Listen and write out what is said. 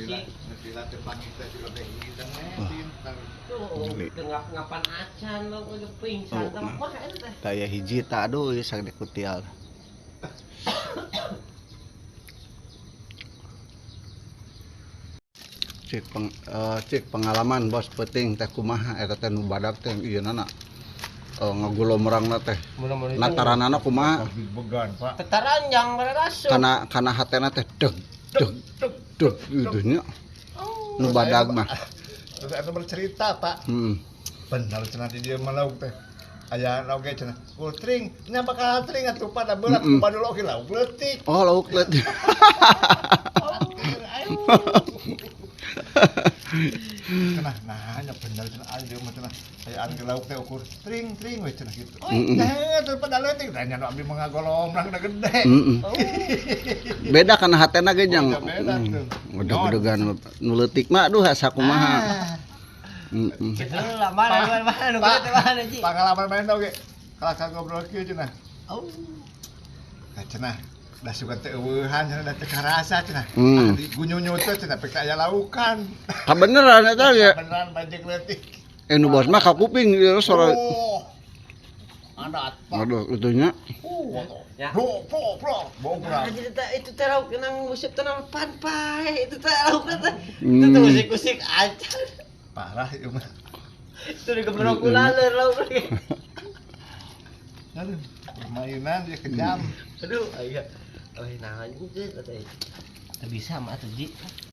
Sila depan kita juga begitu pintar. Tuh, ngapan acan lo udah pingsan sama apa itu teh. Daya hiji tak aduh sak dikutial. Cik pengalaman bos penting teh kumaha eta teh nu badag teh ieu nana ngagulomrangna teh. Nataranana kumaha? Began, Pak. Tetaranjang bararasu. Kana hatena teh deg gitu nya. Nu badag mah. Terus anu bercerita, Pak. Benar cenah di dieu mah lauk teh. Aya oge cenah. Tring, nya bakal tring atuh pada berat kumaha oge lauk leutik. Oh, lauk leutik. Cenah nya bener cenah aya mah cenah. Aya anu lauk teh ukur tring we cenah gitu. Oh, teh pada leutik tanya nu abdi mah ngagolomrang da gede. Beda kana hatena ge jang. Beda tuh. Udah-udahan nu leutik mah aduh asa kumaha. Itu lah mana nu teh mana Ci? Pengalaman main oge. Kalak ngobrol kieu cenah. Oh. Cenah da suka teu eueuhan cenah da teu karasa cenah. Di gunyunyu teh cenah pek aya laukan. Kabeneran eta ge. Beneran banjek leutik. Nu bos mah ka kuping ieu suara. Adat. Aduh itunya. Ya. Bro. Jadi itu teh lauk nang musik teh nang panpai itu teh lauk teh. Itu teh musik-musik acan. Parah ieu mah. Itu digebrok ulaleur lauk lagi. Aduh, permainan dia kejam. Aduh, aya. Oh, nah anjing teh teh. Teu bisa mah atuh Ji.